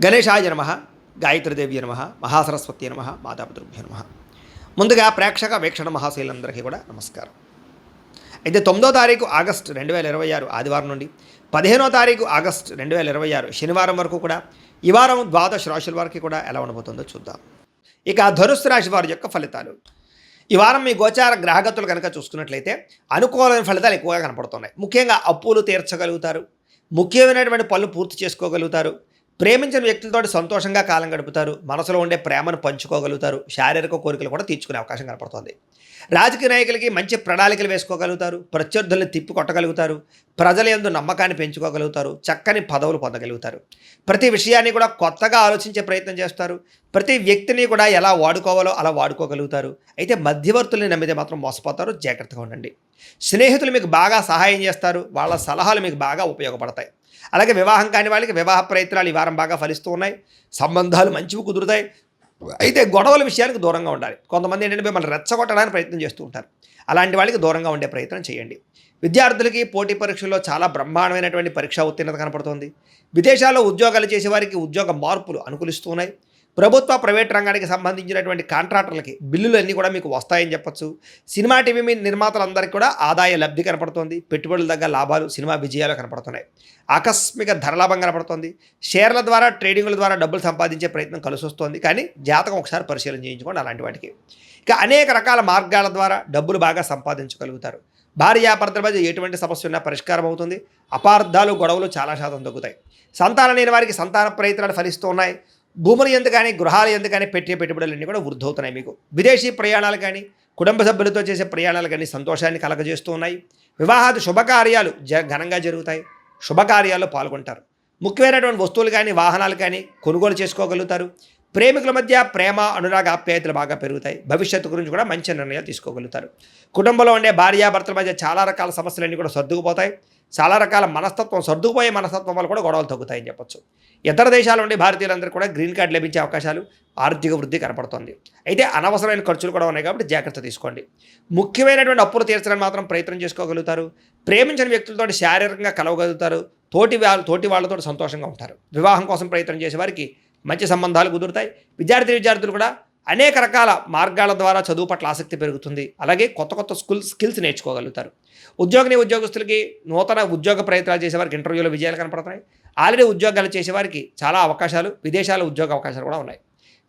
గణేశాయ నమః, గాయత్రీదేవి నమః, మహాసరస్వతి నమః, మాతాపితృభ్యో నమః. ముందుగా ప్రేక్షక వీక్షణ మహాశైలందరికీ కూడా నమస్కారం. అయితే 9వ తారీఖు ఆగస్టు 2026 ఆదివారం నుండి 15వ తారీఖు ఆగస్టు 2026 శనివారం వరకు కూడా ఈ వారం ద్వాదశ రాశుల వారికి కూడా ఎలా ఉండబోతుందో చూద్దాం. ఇక ధనుస్సు రాశి వారి యొక్క ఫలితాలు. ఈ వారం మీ గోచార గ్రహగతులు కనుక చూసుకున్నట్లయితే అనుకూలమైన ఫలితాలు ఎక్కువగా కనపడుతున్నాయి. ముఖ్యంగా అప్పులు తీర్చగలుగుతారు, ముఖ్యమైనటువంటి పనులు పూర్తి చేసుకోగలుగుతారు, ప్రేమించిన వ్యక్తులతో సంతోషంగా కాలం గడుపుతారు, మనసులో ఉండే ప్రేమను పంచుకోగలుగుతారు, శారీరక కోరికలు కూడా తీర్చుకునే అవకాశం కనపడుతుంది. రాజకీయ నాయకులకి మంచి ప్రణాళికలు వేసుకోగలుగుతారు, ప్రత్యర్థుల్ని తిప్పి కొట్టగలుగుతారు, ప్రజల యందు నమ్మకాన్ని పెంచుకోగలుగుతారు, చక్కని పదవులు పొందగలుగుతారు. ప్రతి విషయాన్ని కూడా కొత్తగా ఆలోచించే ప్రయత్నం చేస్తారు, ప్రతి వ్యక్తిని కూడా ఎలా వాడుకోవాలో అలా వాడుకోగలుగుతారు. అయితే మధ్యవర్తుల్ని నమ్మితే మాత్రం మోసపోతారు, జాగ్రత్తగా ఉండండి. స్నేహితులు మీకు బాగా సహాయం చేస్తారు, వాళ్ళ సలహాలు మీకు బాగా ఉపయోగపడతాయి. అలాగే వివాహం కాని వాళ్ళకి వివాహ ప్రయత్నాలు ఈ వారం బాగా ఫలిస్తూ ఉన్నాయి, సంబంధాలు మంచివి కుదురుతాయి. అయితే గొడవల విషయానికి దూరంగా ఉండాలి. కొంతమంది ఏంటంటే మిమ్మల్ని రెచ్చగొట్టడానికి ప్రయత్నం చేస్తూ ఉంటారు, అలాంటి వాళ్ళకి దూరంగా ఉండే ప్రయత్నం చేయండి. విద్యార్థులకి పోటీ పరీక్షల్లో చాలా బ్రహ్మాండమైనటువంటి పరీక్షా ఉత్తీర్ణత కనపడుతోంది. విదేశాల్లో ఉద్యోగాలు చేసే వారికి ఉద్యోగ మార్పులు అనుకూలిస్తూ ఉన్నాయి. ప్రభుత్వ ప్రైవేట్ రంగానికి సంబంధించినటువంటి కాంట్రాక్టర్లకి బిల్లులు అన్నీ కూడా మీకు వస్తాయని చెప్పొచ్చు. సినిమా టీవీ నిర్మాతలందరికీ కూడా ఆదాయ లబ్ధి కనపడుతోంది, పెట్టుబడుల దగ్గర లాభాలు, సినిమా విజయాలు కనపడుతున్నాయి. ఆకస్మిక ధరలాభం కనపడుతోంది. షేర్ల ద్వారా ట్రేడింగ్ల ద్వారా డబ్బులు సంపాదించే ప్రయత్నం కలిసి వస్తుంది, కానీ జాతకం ఒకసారి పరిశీలన చేయించుకోండి అలాంటి వాటికి. ఇక అనేక రకాల మార్గాల ద్వారా డబ్బులు బాగా సంపాదించగలుగుతారు. భార్యాభర్తల మధ్య ఎటువంటి సమస్య ఉన్నా పరిష్కారం అవుతుంది. అపార్థాలు గొడవలు చాలా శాతం తగ్గుతాయి. సంతానం లేని వారికి సంతాన ప్రయత్నాలు ఫలిస్తూ ఉన్నాయి. భూములు ఎందుకు కానీ గృహాలు ఎందుకు కానీ పెట్టే పెట్టుబడులన్నీ కూడా వృద్ధి అవుతున్నాయి. మీకు విదేశీ ప్రయాణాలు కానీ కుటుంబ సభ్యులతో చేసే ప్రయాణాలు కానీ సంతోషాన్ని కలగజేస్తూ ఉన్నాయి. వివాహాది శుభకార్యాలు ఘనంగా జరుగుతాయి, శుభకార్యాల్లో పాల్గొంటారు. ముఖ్యమైనటువంటి వస్తువులు కానీ వాహనాలు కానీ కొనుగోలు చేసుకోగలుగుతారు. ప్రేమికుల మధ్య ప్రేమ అనురాగ ఆప్యాయతలు బాగా పెరుగుతాయి. భవిష్యత్తు గురించి కూడా మంచి నిర్ణయాలు తీసుకోగలుగుతారు. కుటుంబంలో ఉండే భార్యాభర్తల మధ్య చాలా రకాల సమస్యలన్నీ కూడా సర్దుకుపోతాయి. చాలా రకాల సర్దుకుపోయే మనస్తత్వం వల్ల కూడా గొడవలు తగ్గుతాయని చెప్పొచ్చు. ఇతర దేశాల నుండి భారతీయులందరూ కూడా గ్రీన్ కార్డు లభించే అవకాశాలు, ఆర్థిక వృద్ధి కనపడుతుంది. అయితే అనవసరమైన ఖర్చులు కూడా ఉన్నాయి కాబట్టి జాగ్రత్త తీసుకోండి. ముఖ్యమైనటువంటి అప్పులు తీర్చడానికి మాత్రం ప్రయత్నం చేసుకోగలుగుతారు. ప్రేమించిన వ్యక్తులతో శారీరకంగా కలవగలుగుతారు. తోటి వాళ్ళతో సంతోషంగా ఉంటారు. వివాహం కోసం ప్రయత్నం చేసే వారికి మంచి సంబంధాలు కుదురుతాయి. విద్యార్థులు కూడా అనేక రకాల మార్గాల ద్వారా చదువు పట్ల ఆసక్తి పెరుగుతుంది. అలాగే కొత్త స్కిల్స్ నేర్చుకోగలుగుతారు. ఉద్యోగస్తులకి నూతన ఉద్యోగ ప్రయత్నాలు చేసేవారికి ఇంటర్వ్యూలో విజయాలు కనపడుతున్నాయి. ఆల్రెడీ ఉద్యోగాలు చేసేవారికి చాలా అవకాశాలు, విదేశాల ఉద్యోగ అవకాశాలు కూడా ఉన్నాయి.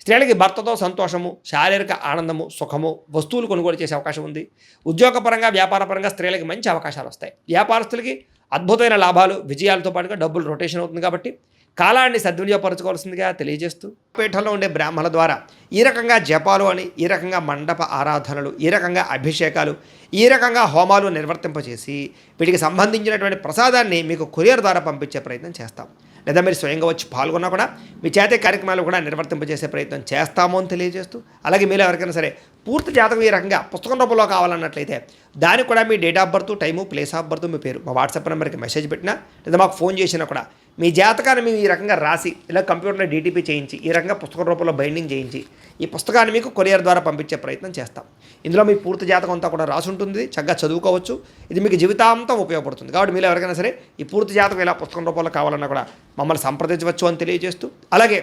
స్త్రీలకి భర్తతో సంతోషము, శారీరక ఆనందము, సుఖము, వస్తువులు కొనుగోలు చేసే అవకాశం ఉంది. ఉద్యోగపరంగా వ్యాపారపరంగా స్త్రీలకి మంచి అవకాశాలు వస్తాయి. వ్యాపారస్తులకి అద్భుతమైన లాభాలు, విజయాలతో పాటుగా డబ్బులు రొటేషన్ అవుతుంది కాబట్టి కాలాన్ని సద్వినియోగపరచుకోవాల్సిందిగా తెలియజేస్తూ, పీఠంలో ఉండే బ్రాహ్మణుల ద్వారా ఈ రకంగా జపాలు అని, ఈ రకంగా మండప ఆరాధనలు, ఈ రకంగా అభిషేకాలు, ఈ రకంగా హోమాలు నిర్వర్తింపచేసి వీటికి సంబంధించినటువంటి ప్రసాదాన్ని మీకు కొరియర్ ద్వారా పంపించే ప్రయత్నం చేస్తాం. లేదా మీరు స్వయంగా వచ్చి పాల్గొన్నా కూడా మీ చేతే కార్యక్రమాలు కూడా నిర్వర్తింపజేసే ప్రయత్నం చేస్తాము అని తెలియజేస్తూ, అలాగే మీరు ఎవరికైనా సరే పూర్తి జాతకం ఈ రకంగా పుస్తకం రూపంలో కావాలన్నట్లయితే దానికి కూడా మీ date of birth, time, place of birth, మీ పేరు మా వాట్సాప్ నెంబర్కి మెసేజ్ పెట్టినా లేదా మాకు ఫోన్ చేసినా కూడా మీ జాతకాన్ని మేము ఈ రకంగా రాసి ఇలా కంప్యూటర్లో డీటీపీ చేయించి ఈ రకంగా పుస్తకం రూపంలో బైండింగ్ చేయించి ఈ పుస్తకాన్ని మీకు కొరియర్ ద్వారా పంపించే ప్రయత్నం చేస్తాం. ఇందులో మీ పూర్తి జాతకం అంతా కూడా రాసి ఉంటుంది, చక్కగా చదువుకోవచ్చు. ఇది మీకు జీవితాంతం ఉపయోగపడుతుంది. కాబట్టి మీరు ఎవరికైనా సరే ఈ పూర్తి జాతకం ఇలా పుస్తకం రూపంలో కావాలన్నా కూడా మమ్మల్ని సంప్రదించవచ్చు అని తెలియజేస్తూ, అలాగే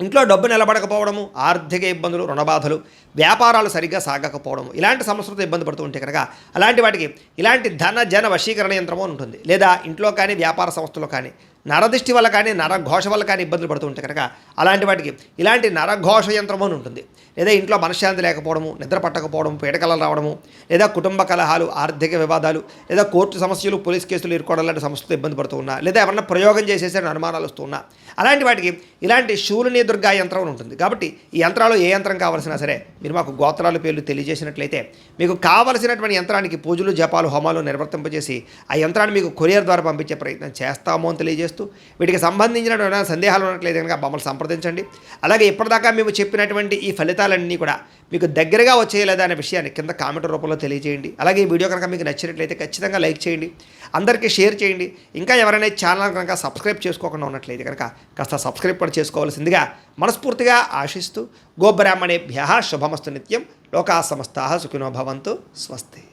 ఇంట్లో డబ్బు నిలబడకపోవడము, ఆర్థిక ఇబ్బందులు, రుణబాధలు, వ్యాపారాలు సరిగ్గా సాగకపోవడము, ఇలాంటి సమస్యలతో ఇబ్బంది పడుతూ ఉంటే కనుక అలాంటి వాటికి ఇలాంటి జన వశీకరణ యంత్రము ఉంటుంది. లేదా ఇంట్లో కానీ వ్యాపార సంస్థలో కానీ నరదృష్టి వల్ల కానీ నరఘోష వల్ల కానీ ఇబ్బందులు పడుతూ ఉంటే కనుక అలాంటి వాటికి ఇలాంటి నరఘోష యంత్రము అని ఉంటుంది. లేదా ఇంట్లో మనశ్శాంతి లేకపోవడము, నిద్ర పట్టకపోవడం, పీడకలలు రావడము, లేదా కుటుంబ కలహాలు, ఆర్థిక వివాదాలు, లేదా కోర్టు సమస్యలు, పోలీస్ కేసులు ఇరుకోవడం లాంటి సమస్యలతో ఇబ్బంది పడుతూ ఉన్నా, లేదా ఎవరన్నా ప్రయోగం చేసేసే అనుమానాలు వస్తూ ఉన్నా అలాంటి వాటికి ఇలాంటి శూలిని దుర్గా యంత్రం ఉంటుంది. కాబట్టి ఈ యంత్రాలు ఏ యంత్రం కావాల్సినా సరే మీరు మాకు గోత్రాల పేర్లు తెలియజేసినట్లయితే మీకు కావలసినటువంటి యంత్రానికి పూజలు, జపాలు, హోమాలు నిర్వర్తింపజేసి ఆ యంత్రాన్ని మీకు కొరియర్ ద్వారా పంపించే ప్రయత్నం చేస్తాము అని తెలియజేస్తూ, వీటికి సంబంధించిన సందేహాలు ఉన్నట్లయితే కనుక మమ్మల్ని సంప్రదించండి. అలాగే ఇప్పటిదాకా మేము చెప్పినటువంటి ఈ ఫలితాలన్నీ కూడా మీకు దగ్గరగా వచ్చేయలేదా అనే విషయాన్ని కింద కామెంట్ రూపంలో తెలియజేయండి. అలాగే ఈ వీడియో కనుక మీకు నచ్చినట్లయితే ఖచ్చితంగా లైక్ చేయండి, అందరికీ షేర్ చేయండి. ఇంకా ఎవరైనా ఛానల్ కనుక సబ్స్క్రైబ్ చేసుకోకుండా ఉన్నట్లయితే కనుక కాస్త సబ్స్క్రైబ్ కూడా చేసుకోవాల్సిందిగా మనస్ఫూర్తిగా ఆశిస్తూ, గోబ్రాహ్మణేభ్యః శుభమస్తు నిత్యం, లోకా సమస్తాః సుఖినో భవంతు, స్వస్తి.